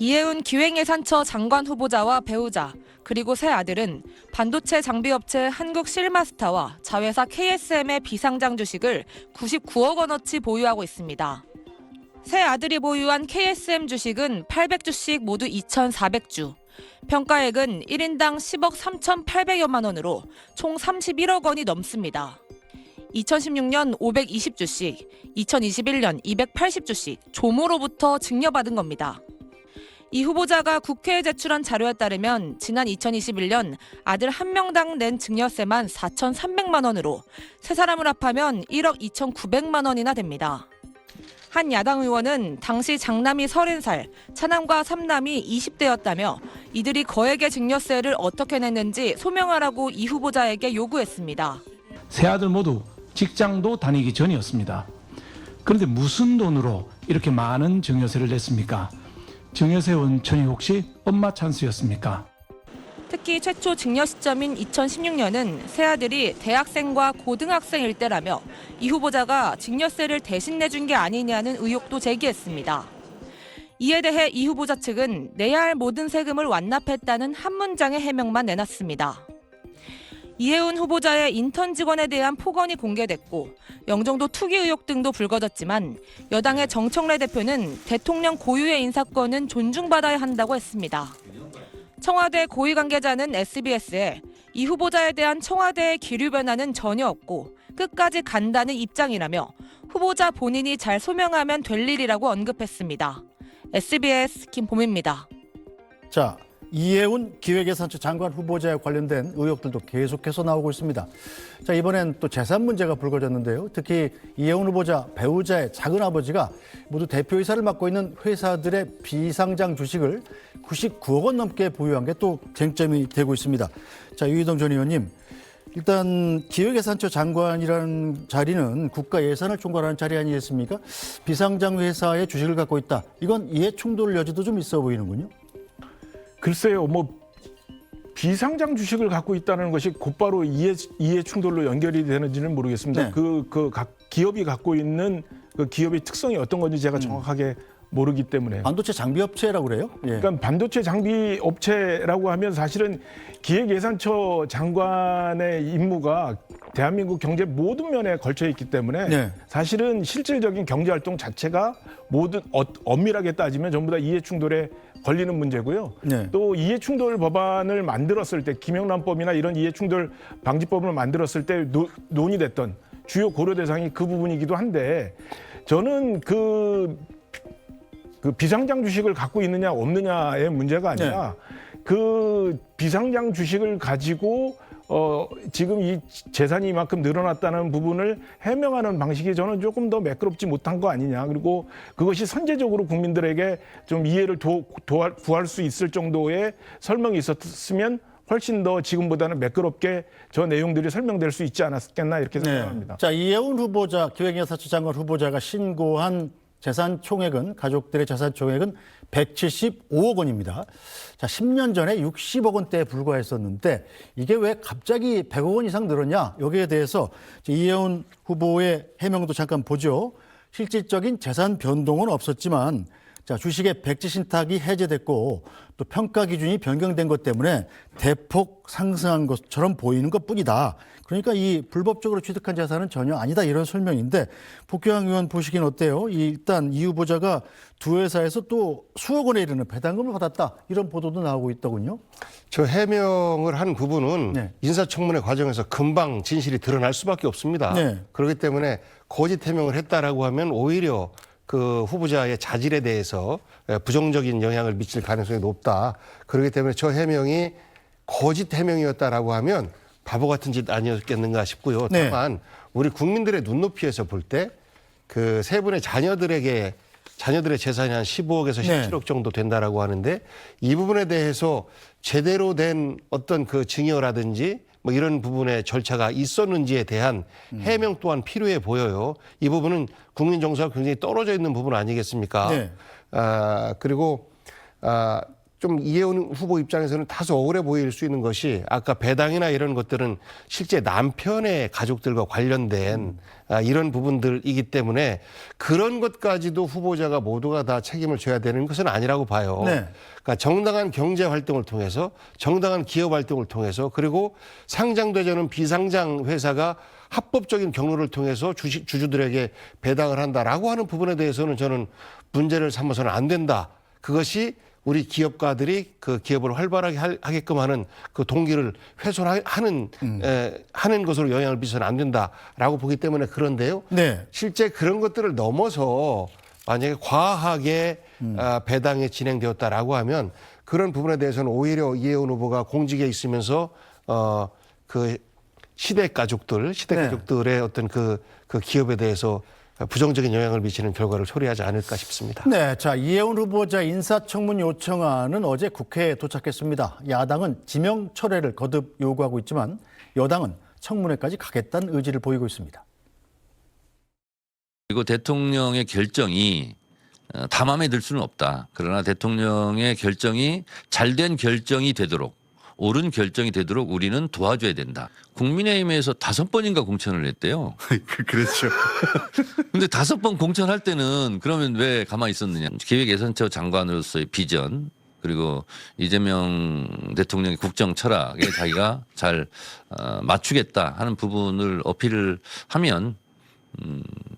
이해운 기획예산처 장관 후보자와 배우자, 그리고 세 아들은 반도체 장비업체 한국실마스타와 자회사 KSM의 비상장 주식을 99억 원어치 보유하고 있습니다. 세 아들이 보유한 KSM 주식은 800주씩 모두 2,400주, 평가액은 1인당 10억 3,800여만 원으로 총 31억 원이 넘습니다. 2016년 520주씩, 2021년 280주씩 조모로부터 증여받은 겁니다. 이 후보자가 국회에 제출한 자료에 따르면 지난 2021년 아들 한 명당 낸 증여세만 4,300만 원으로 세 사람을 합하면 1억 2,900만 원이나 됩니다. 한 야당 의원은 당시 장남이 30살, 차남과 삼남이 20대였다며 이들이 거액의 증여세를 어떻게 냈는지 소명하라고 이 후보자에게 요구했습니다. 세 아들 모두 직장도 다니기 전이었습니다. 그런데 무슨 돈으로 이렇게 많은 증여세를 냈습니까? 증여세 원천이 혹시 엄마 찬스였습니까? 특히 최초 증여 시점인 2016년은 세 아들이 대학생과 고등학생일 때라며 이 후보자가 증여세를 대신 내준 게 아니냐는 의혹도 제기했습니다. 이에 대해 이 후보자 측은 내야 할 모든 세금을 완납했다는 한 문장의 해명만 내놨습니다. 이해운 후보자의 인턴 직원에 대한 폭언이 공개됐고 영종도 투기 의혹 등도 불거졌지만 여당의 정청래 대표는 대통령 고유의 인사권은 존중받아야 한다고 했습니다. 청와대 고위 관계자는 SBS에 이 후보자에 대한 청와대의 기류 변화는 전혀 없고 끝까지 간다는 입장이라며 후보자 본인이 잘 소명하면 될 일이라고 언급했습니다. SBS 김봄입니다. 자, 이해운 기획예산처 장관 후보자에 관련된 의혹들도 계속해서 나오고 있습니다. 자, 이번엔 또 재산 문제가 불거졌는데요. 특히 이해운 후보자 배우자의 작은아버지가 모두 대표이사를 맡고 있는 회사들의 비상장 주식을 99억 원 넘게 보유한 게 또 쟁점이 되고 있습니다. 자, 유희동 전 의원님, 일단 기획예산처 장관이라는 자리는 국가 예산을 총괄하는 자리 아니겠습니까? 비상장 회사의 주식을 갖고 있다. 이건 이해충돌 여지도 좀 있어 보이는군요. 글쎄요, 비상장 주식을 갖고 있다는 것이 곧바로 이해 충돌로 연결이 되는지는 모르겠습니다. 네. 각 기업이 갖고 있는 그 기업의 특성이 어떤 건지 제가 정확하게 모르기 때문에. 반도체 장비 업체라고 그래요? 예. 그러니까 반도체 장비 업체라고 하면 사실은 기획예산처 장관의 임무가 대한민국 경제 모든 면에 걸쳐 있기 때문에 네. 사실은 실질적인 경제 활동 자체가 모든 엄밀하게 따지면 전부 다 이해충돌에 걸리는 문제고요. 네. 또 이해충돌 법안을 만들었을 때 김영란법이나 이런 이해충돌 방지법을 만들었을 때 논의됐던 주요 고려 대상이 그 부분이기도 한데 저는 그 비상장 주식을 갖고 있느냐 없느냐의 문제가 아니라 그 비상장 주식을 가지고 지금 이 재산이 이만큼 늘어났다는 부분을 해명하는 방식이 저는 조금 더 매끄럽지 못한 거 아니냐. 그리고 그것이 선제적으로 국민들에게 좀 이해를 구할 수 있을 정도의 설명이 있었으면 훨씬 더 지금보다는 매끄럽게 저 내용들이 설명될 수 있지 않았겠나 이렇게 생각합니다. 자, 이해운 후보자, 기획예산처 장관 후보자가 신고한 재산 총액은 가족들의 재산 총액은 175억 원입니다. 자, 10년 전에 60억 원대에 불과했었는데 이게 왜 갑자기 100억 원 이상 늘었냐? 여기에 대해서 이해운 후보의 해명도 잠깐 보죠. 실질적인 재산 변동은 없었지만 자, 주식의 백지 신탁이 해제됐고 또 평가 기준이 변경된 것 때문에 대폭 상승한 것처럼 보이는 것뿐이다. 그러니까 이 불법적으로 취득한 재산은 전혀 아니다 이런 설명인데 복귀환 의원 보시기는 어때요? 일단 이 후보자가 두 회사에서 또 수억 원에 이르는 배당금을 받았다 이런 보도도 나오고 있더군요. 저 해명을 한 부분은 네. 인사청문회 과정에서 금방 진실이 드러날 수밖에 없습니다. 네. 그렇기 때문에 거짓 해명을 했다라고 하면 오히려 그 후보자의 자질에 대해서 부정적인 영향을 미칠 가능성이 높다. 그렇기 때문에 저 해명이 거짓 해명이었다라고 하면 바보 같은 짓 아니었겠는가 싶고요. 네. 다만 우리 국민들의 눈높이에서 볼 때 그 세 분의 자녀들의 재산이 한 15억에서 17억 정도 된다라고 하는데 이 부분에 대해서 제대로 된 어떤 그 증여라든지 뭐 이런 부분의 절차가 있었는지에 대한 해명 또한 필요해 보여요. 이 부분은 국민 정서가 굉장히 떨어져 있는 부분 아니겠습니까? 네. 그리고 좀 이혜원 후보 입장에서는 다소 억울해 보일 수 있는 것이 아까 배당이나 이런 것들은 실제 남편의 가족들과 관련된 이런 부분들이기 때문에 그런 것까지도 후보자가 모두가 다 책임을 져야 되는 것은 아니라고 봐요. 네. 그러니까 정당한 경제 활동을 통해서 정당한 기업 활동을 통해서 그리고 상장되지 않은 비상장 회사가 합법적인 경로를 통해서 주주들에게 배당을 한다라고 하는 부분에 대해서는 저는 문제를 삼아서는 안 된다. 그것이 우리 기업가들이 그 기업을 활발하게 하게끔 하는 그 동기를 훼손하는 하는 것으로 영향을 미쳐서는 안 된다라고 보기 때문에 그런데요. 네. 실제 그런 것들을 넘어서 만약에 과하게 배당이 진행되었다라고 하면 그런 부분에 대해서는 오히려 이혜원 후보가 공직에 있으면서 그 시댁 가족들의 어떤 그 기업에 대해서 부정적인 영향을 미치는 결과를 초래하지 않을까 싶습니다. 네, 자 이혜원 후보자 인사청문 요청안은 어제 국회에 도착했습니다. 야당은 지명 철회를 거듭 요구하고 있지만 여당은 청문회까지 가겠다는 의지를 보이고 있습니다. 그리고 대통령의 결정이 다 마음에 들 수는 없다. 그러나 대통령의 결정이 잘된 결정이 되도록 옳은 결정이 되도록 우리는 도와줘야 된다. 국민의힘에서 5번인가 공천을 했대요. 그렇죠. 근데 5번 공천할 때는 그러면 왜 가만히 있었느냐. 기획예산처 장관으로서의 비전 그리고 이재명 대통령의 국정 철학에 자기가 잘 맞추겠다 하는 부분을 어필을 하면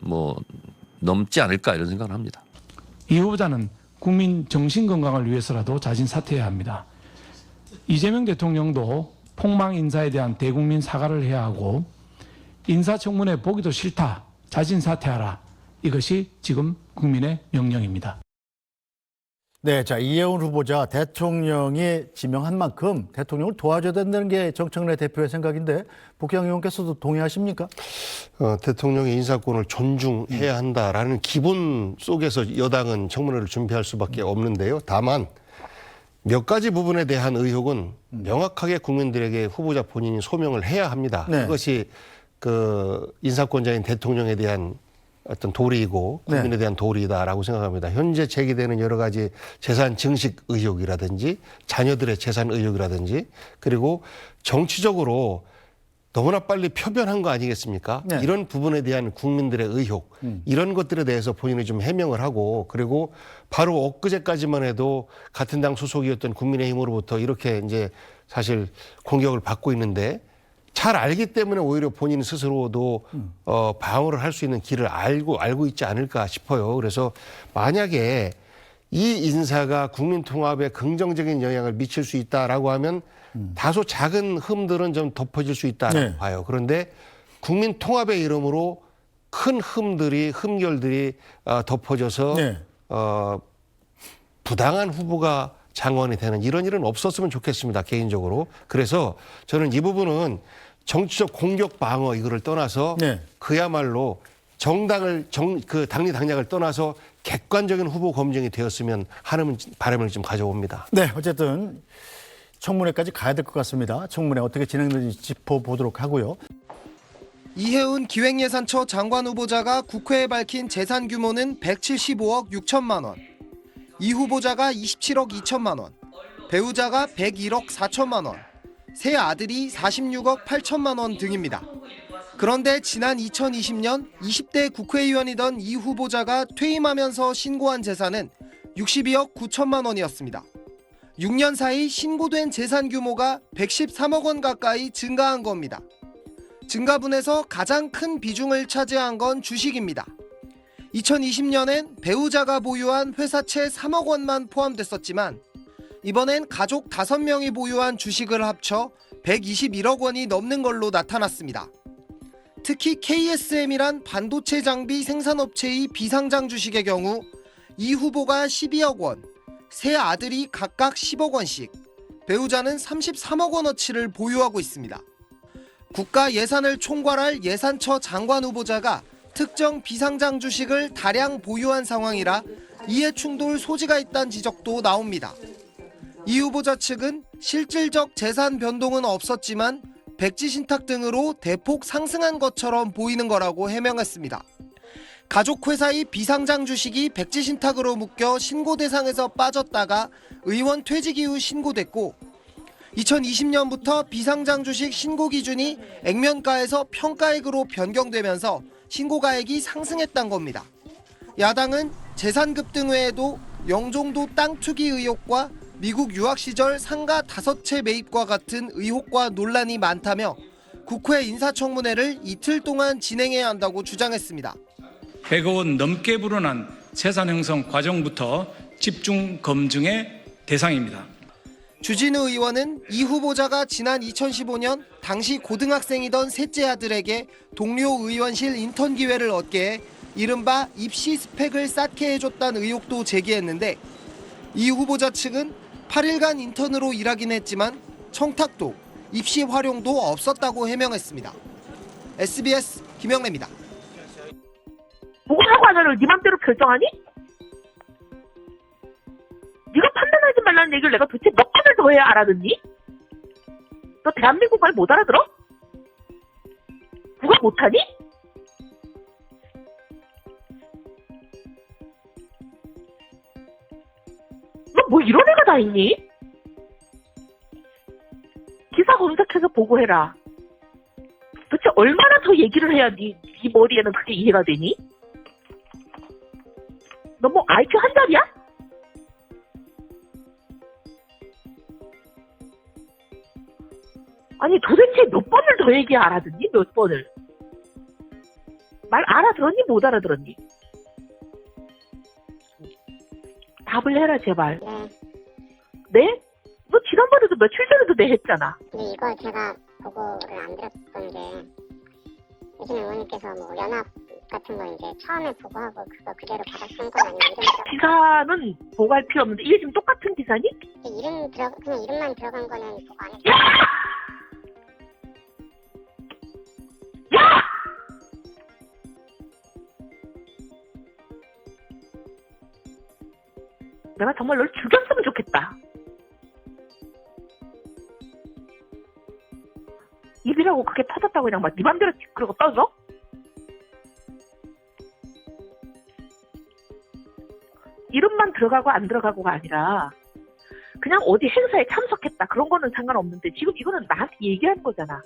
뭐 넘지 않을까 이런 생각을 합니다. 이 후보자는 국민 정신 건강을 위해서라도 자진 사퇴해야 합니다. 이재명 대통령도 폭망 인사에 대한 대국민 사과를 해야 하고 인사청문회 보기도 싫다. 자진 사퇴하라. 이것이 지금 국민의 명령입니다. 네, 자 이혜원 후보자 대통령이 지명한 만큼 대통령을 도와줘야 된다는 게 정청래 대표의 생각인데 복양 의원께서도 동의하십니까? 대통령의 인사권을 존중해야 한다라는 기본 속에서 여당은 청문회를 준비할 수밖에 없는데요. 다만 몇 가지 부분에 대한 의혹은 명확하게 국민들에게 후보자 본인이 소명을 해야 합니다. 네. 그것이 그 인사권자인 대통령에 대한 어떤 도리이고 국민에 네. 대한 도리이다라고 생각합니다. 현재 제기되는 여러 가지 재산 증식 의혹이라든지 자녀들의 재산 의혹이라든지 그리고 정치적으로 너무나 빨리 표변한 거 아니겠습니까? 네. 이런 부분에 대한 국민들의 의혹 이런 것들에 대해서 본인이 좀 해명을 하고 그리고 바로 엊그제까지만 해도 같은 당 소속이었던 국민의힘으로부터 이렇게 이제 사실 공격을 받고 있는데 잘 알기 때문에 오히려 본인 스스로도 방어를 할 수 있는 길을 알고 있지 않을까 싶어요. 그래서 만약에 이 인사가 국민 통합에 긍정적인 영향을 미칠 수 있다라고 하면 다소 작은 흠들은 좀 덮어질 수 있다고 네. 봐요. 그런데 국민 통합의 이름으로 큰 흠결들이 덮어져서 네. 부당한 후보가 장관이 되는 이런 일은 없었으면 좋겠습니다. 개인적으로. 그래서 저는 이 부분은 정치적 공격 방어 이거를 떠나서 네. 그야말로 그 당리 당략을 떠나서 객관적인 후보 검증이 되었으면 하는 바람을 좀 가져옵니다. 네, 어쨌든 청문회까지 가야 될 것 같습니다. 청문회 어떻게 진행되는지 짚어보도록 하고요. 이혜훈 기획예산처 장관 후보자가 국회에 밝힌 재산 규모는 175억 6천만 원, 이 후보자가 27억 2천만 원, 배우자가 101억 4천만 원, 세 아들이 46억 8천만 원 등입니다. 그런데 지난 2020년 20대 국회의원이던 이 후보자가 퇴임하면서 신고한 재산은 62억 9천만 원이었습니다. 6년 사이 신고된 재산 규모가 113억 원 가까이 증가한 겁니다. 증가분에서 가장 큰 비중을 차지한 건 주식입니다. 2020년엔 배우자가 보유한 회사채 3억 원만 포함됐었지만 이번엔 가족 5명이 보유한 주식을 합쳐 121억 원이 넘는 걸로 나타났습니다. 특히 KSM이란 반도체 장비 생산업체의 비상장 주식의 경우 이 후보가 12억 원, 세 아들이 각각 10억 원씩, 배우자는 33억 원어치를 보유하고 있습니다. 국가 예산을 총괄할 예산처 장관 후보자가 특정 비상장 주식을 다량 보유한 상황이라 이해충돌 소지가 있다는 지적도 나옵니다. 이 후보자 측은 실질적 재산 변동은 없었지만 백지 신탁 등으로 대폭 상승한 것처럼 보이는 거라고 해명했습니다. 가족회사의 비상장 주식이 백지 신탁으로 묶여 신고 대상에서 빠졌다가 의원 퇴직 이후 신고됐고 2020년부터 비상장 주식 신고 기준이 액면가에서 평가액으로 변경되면서 신고가액이 상승했던 겁니다. 야당은 재산 급등 외에도 영종도 땅 투기 의혹과 미국 유학 시절 상가 5채 매입과 같은 의혹과 논란이 많다며 국회 인사청문회를 이틀 동안 진행해야 한다고 주장했습니다. 100억 원 넘게 불어난 재산 형성 과정부터 집중 검증의 대상입니다. 주진우 의원은 이 후보자가 지난 2015년 당시 고등학생이던 셋째 아들에게 동료 의원실 인턴 기회를 얻게 해 이른바 입시 스펙을 쌓게 해줬다는 의혹도 제기했는데 이 후보자 측은 8일간 인턴으로 일하긴 했지만 청탁도 입시 활용도 없었다고 해명했습니다. SBS 김영래입니다. 보고하고 안 하는 네 맘대로 결정하니? 네가 판단하지 말라는 얘기를 내가 도대체 몇 번을 더 해야 알아듣니? 너 대한민국 말 못 알아들어? 누가 못하니? 너 뭐 이런 애가 다 있니? 기사 검색해서 보고해라. 도대체 얼마나 더 얘기를 해야 네 머리에는 그게 이해가 되니? 너 뭐 IQ 한 자리야? 아니 도대체 몇 번을 더 얘기 알아듣니? 몇 번을? 말 알아들었니? 못 알아들었니? 답을 해라 제발. 네? 너 지난번에도 며칠 전에도 네 했잖아. 근데 이거 제가 보고를 안 드렸던 게 요즘 의원님께서 뭐 연합 같은 거 이제 처음에 보고하고 그거 그대로 받아 쓴 건 아니고 이름 기사는 보고할 필요 없는데 이게 지금 똑같은 기사니? 그냥 이름만 들어간 거는 보고 안 했어요. 야! 내가 정말 널 죽였으면 좋겠다. 입이라고 그게 터졌다고 그냥 막 네 맘대로 그러고 떠져? 이름만 들어가고 안 들어가고가 아니라 그냥 어디 행사에 참석했다 그런 거는 상관없는데 지금 이거는 나한테 얘기하는 거잖아.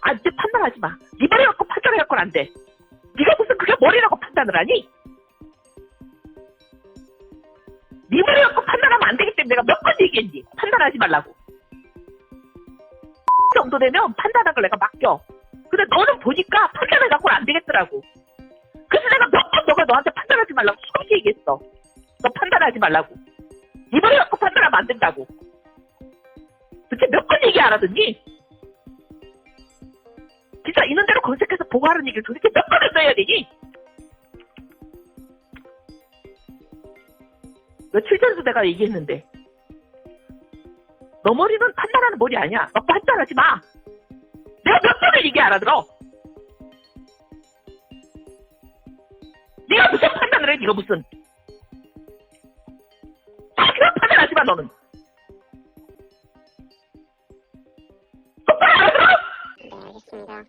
아 이제 판단하지 마. 네 머리 갖고 판단해갖고는 안 돼. 네가 무슨 그게 머리라고 판단을 하니? 네 머리 갖고 판단하면 안 되기 때문에 내가 몇 번 얘기했니? 판단하지 말라고. 정도 되면 판단한 걸 내가 맡겨. 근데 너는 보니까 판단해갖고는 안 되겠더라고. 그래서 내가 몇 번 너가 너한테 판단하지 말라고 수없이 얘기했어. 너 판단하지 말라고. 네 머리 갖고 판단하면 안 된다고. 도대체 몇 번 얘기 알아듣니? 진짜 있는 대로 검색해서 보고하는 얘기를 도대체 몇 번을 써야 되니? 며칠 전에도 내가 얘기했는데 너 머리는 판단하는 머리 아니야. 너 판단하지 마. 내가 몇 번을 얘기 알아들어. 네가 무슨 판단을 해. 네가 무슨 그냥 판단하지 마 너는. 네, 알겠습니다.